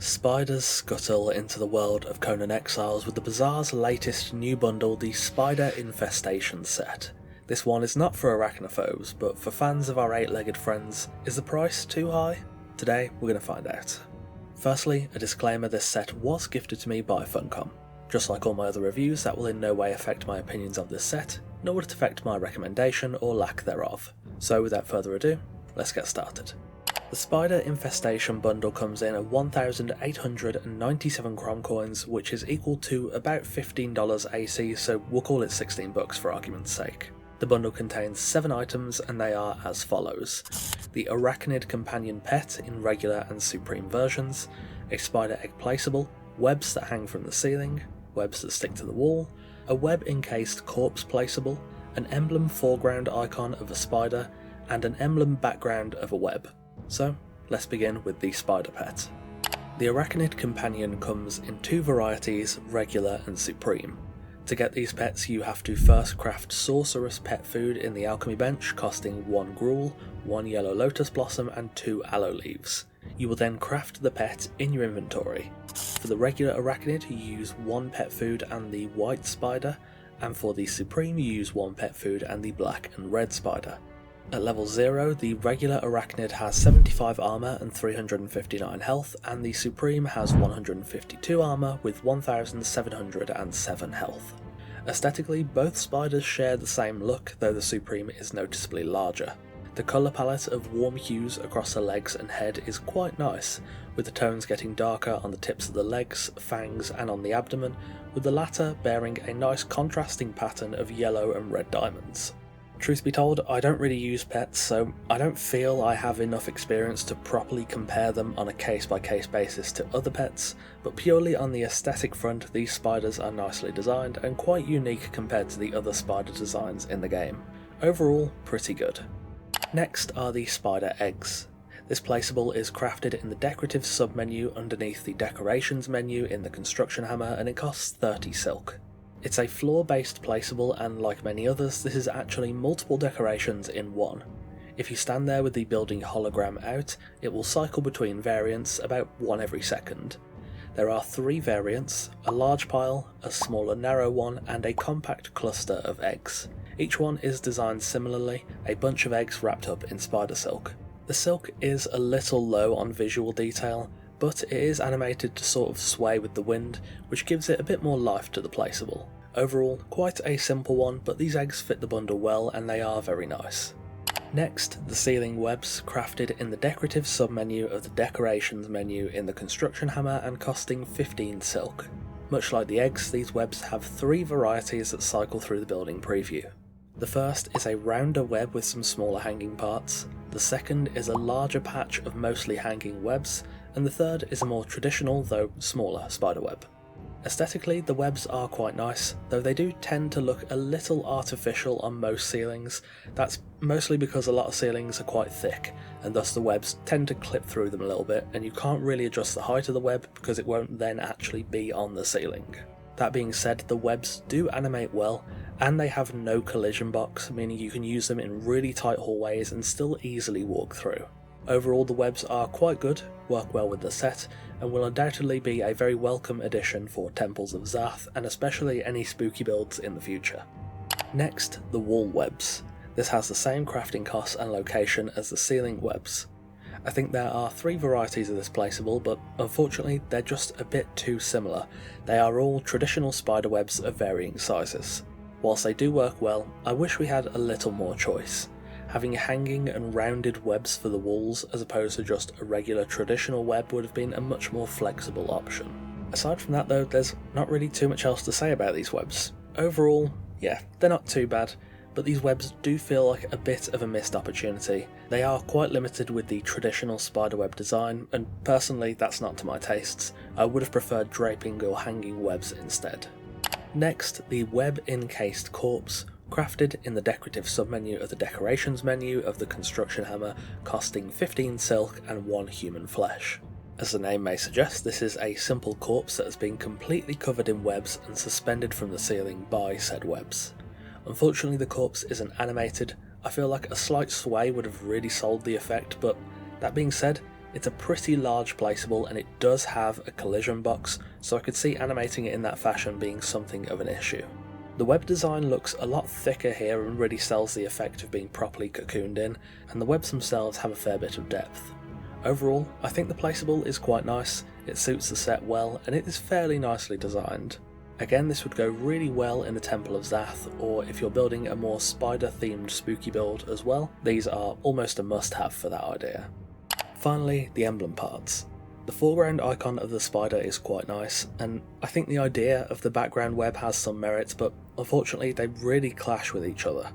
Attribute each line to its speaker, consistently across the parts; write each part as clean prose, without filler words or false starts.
Speaker 1: Spiders scuttle into the world of Conan Exiles with the Bazaar's latest new bundle, the Spider Infestation set. This one is not for arachnophobes, but for fans of our eight-legged friends. Is the price too high? Today we're going to find out. Firstly, a disclaimer: this set was gifted to me by Funcom. Just like all my other reviews, that will in no way affect my opinions of this set, nor would it affect my recommendation or lack thereof. So without further ado, let's get started. The Spider Infestation bundle comes in at 1,897 Crom Coins, which is equal to about $15 AC, so we'll call it $16 for argument's sake. The bundle contains 7 items and they are as follows: the Arachnid Companion Pet in regular and supreme versions, a spider egg placeable, webs that hang from the ceiling, webs that stick to the wall, a web encased corpse placeable, an emblem foreground icon of a spider, and an emblem background of a web. So, let's begin with the spider pet. The Arachnid Companion comes in 2 varieties, regular and supreme. To get these pets you have to first craft sorceress pet food in the alchemy bench, costing 1 gruel, 1 yellow lotus blossom and 2 aloe leaves. You will then craft the pet in your inventory. For the regular Arachnid you use 1 pet food and the white spider, and for the supreme you use 1 pet food and the black and red spider. At level 0, the regular Arachnid has 75 armor and 359 health, and the Supreme has 152 armor with 1707 health. Aesthetically, both spiders share the same look, though the Supreme is noticeably larger. The colour palette of warm hues across the legs and head is quite nice, with the tones getting darker on the tips of the legs, fangs and on the abdomen, with the latter bearing a nice contrasting pattern of yellow and red diamonds. Truth be told, I don't really use pets, so I don't feel I have enough experience to properly compare them on a case-by-case basis to other pets, but purely on the aesthetic front, these spiders are nicely designed and quite unique compared to the other spider designs in the game. Overall, pretty good. Next are the spider eggs. This placeable is crafted in the decorative sub-menu underneath the decorations menu in the construction hammer, and it costs 30 silk. It's a floor-based placeable, and like many others, this is actually multiple decorations in one. If you stand there with the building hologram out, it will cycle between variants about 1 every second. There are 3 variants: a large pile, a smaller narrow one, and a compact cluster of eggs. Each one is designed similarly, a bunch of eggs wrapped up in spider silk. The silk is a little low on visual detail, but it is animated to sort of sway with the wind, which gives it a bit more life to the placeable. Overall, quite a simple one, but these eggs fit the bundle well and they are very nice. Next, the ceiling webs, crafted in the decorative sub-menu of the decorations menu in the construction hammer and costing 15 silk. Much like the eggs, these webs have 3 varieties that cycle through the building preview. The first is a rounder web with some smaller hanging parts, the second is a larger patch of mostly hanging webs, and the third is a more traditional, though smaller, spiderweb. Aesthetically, the webs are quite nice, though they do tend to look a little artificial on most ceilings. That's mostly because a lot of ceilings are quite thick, and thus the webs tend to clip through them a little bit, and you can't really adjust the height of the web because it won't then actually be on the ceiling. That being said, the webs do animate well, and they have no collision box, meaning you can use them in really tight hallways and still easily walk through. Overall, the webs are quite good, work well with the set, and will undoubtedly be a very welcome addition for Temples of Zath, and especially any spooky builds in the future. Next, the wall webs. This has the same crafting cost and location as the ceiling webs. I think there are 3 varieties of this placeable, but unfortunately they're just a bit too similar. They are all traditional spider webs of varying sizes. Whilst they do work well, I wish we had a little more choice. Having hanging and rounded webs for the walls as opposed to just a regular traditional web would have been a much more flexible option. Aside from that though, there's not really too much else to say about these webs. Overall, yeah, they're not too bad, but these webs do feel like a bit of a missed opportunity. They are quite limited with the traditional spiderweb design, and personally that's not to my tastes. I would have preferred draping or hanging webs instead. Next, the web encased corpse, crafted in the decorative submenu of the decorations menu of the construction hammer, costing 15 silk and 1 human flesh. As the name may suggest, this is a simple corpse that has been completely covered in webs and suspended from the ceiling by said webs. Unfortunately the corpse isn't animated. I feel like a slight sway would have really sold the effect, but that being said, It's a pretty large placeable and it does have a collision box, so I could see animating it in that fashion being something of an issue. The web design looks a lot thicker here and really sells the effect of being properly cocooned in, and the webs themselves have a fair bit of depth. Overall, I think the placeable is quite nice, it suits the set well, and it is fairly nicely designed. Again, this would go really well in the Temple of Zath, or if you're building a more spider-themed spooky build as well, these are almost a must-have for that idea. Finally, the emblem parts. The foreground icon of the spider is quite nice, and I think the idea of the background web has some merits, but unfortunately they really clash with each other.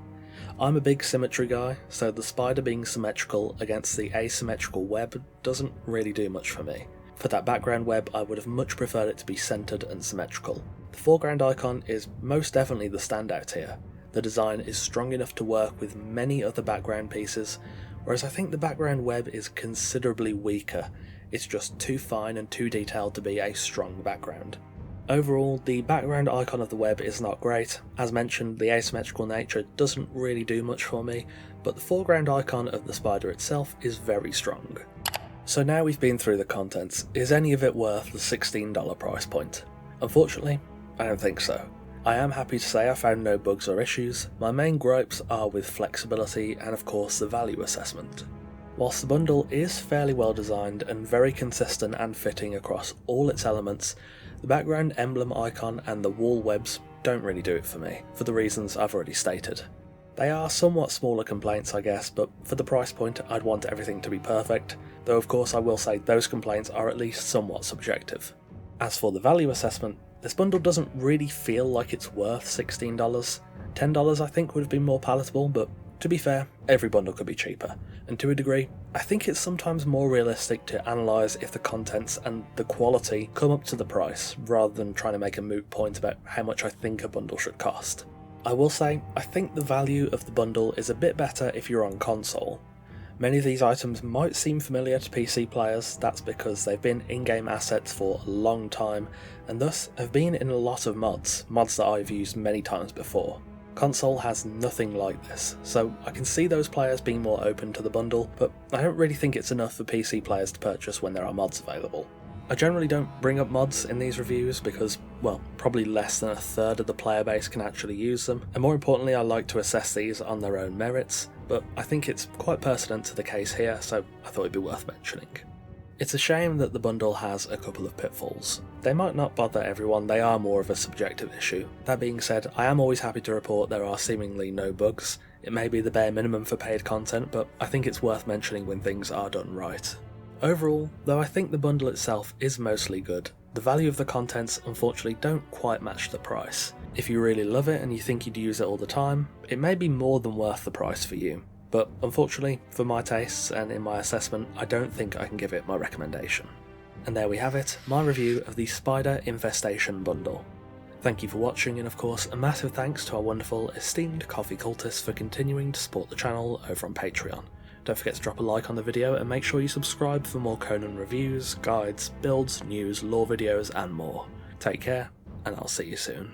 Speaker 1: I'm a big symmetry guy, so the spider being symmetrical against the asymmetrical web doesn't really do much for me. For that background web, I would have much preferred it to be centered and symmetrical. The foreground icon is most definitely the standout here. The design is strong enough to work with many other background pieces, whereas I think the background web is considerably weaker. It's just too fine and too detailed to be a strong background. Overall, the background icon of the web is not great. As mentioned, the asymmetrical nature doesn't really do much for me, but the foreground icon of the spider itself is very strong. So now we've been through the contents, is any of it worth the $16 price point? Unfortunately, I don't think so. I am happy to say I found no bugs or issues. My main gripes are with flexibility and of course the value assessment. Whilst the bundle is fairly well designed and very consistent and fitting across all its elements, the background emblem icon and the wall webs don't really do it for me, for the reasons I've already stated. They are somewhat smaller complaints I guess, but for the price point I'd want everything to be perfect, though of course I will say those complaints are at least somewhat subjective. As for the value assessment, this bundle doesn't really feel like it's worth $16. $10 I think would have been more palatable, but to be fair, every bundle could be cheaper, and to a degree, I think it's sometimes more realistic to analyse if the contents and the quality come up to the price, rather than trying to make a moot point about how much I think a bundle should cost. I will say, I think the value of the bundle is a bit better if you're on console. Many of these items might seem familiar to PC players, that's because they've been in-game assets for a long time, and thus have been in a lot of mods that I've used many times before. Console has nothing like this, so I can see those players being more open to the bundle, but I don't really think it's enough for PC players to purchase when there are mods available. I generally don't bring up mods in these reviews because, well, probably less than a third of the player base can actually use them, and more importantly I like to assess these on their own merits, but I think it's quite pertinent to the case here, so I thought it'd be worth mentioning. It's a shame that the bundle has a couple of pitfalls. They might not bother everyone, they are more of a subjective issue. That being said, I am always happy to report there are seemingly no bugs. It may be the bare minimum for paid content, but I think it's worth mentioning when things are done right. Overall, though I think the bundle itself is mostly good, the value of the contents unfortunately don't quite match the price. If you really love it and you think you'd use it all the time, it may be more than worth the price for you. But unfortunately, for my tastes and in my assessment, I don't think I can give it my recommendation. And there we have it, my review of the Spider Infestation bundle. Thank you for watching, and of course a massive thanks to our wonderful esteemed coffee cultists for continuing to support the channel over on Patreon. Don't forget to drop a like on the video and make sure you subscribe for more Conan reviews, guides, builds, news, lore videos and more. Take care, and I'll see you soon.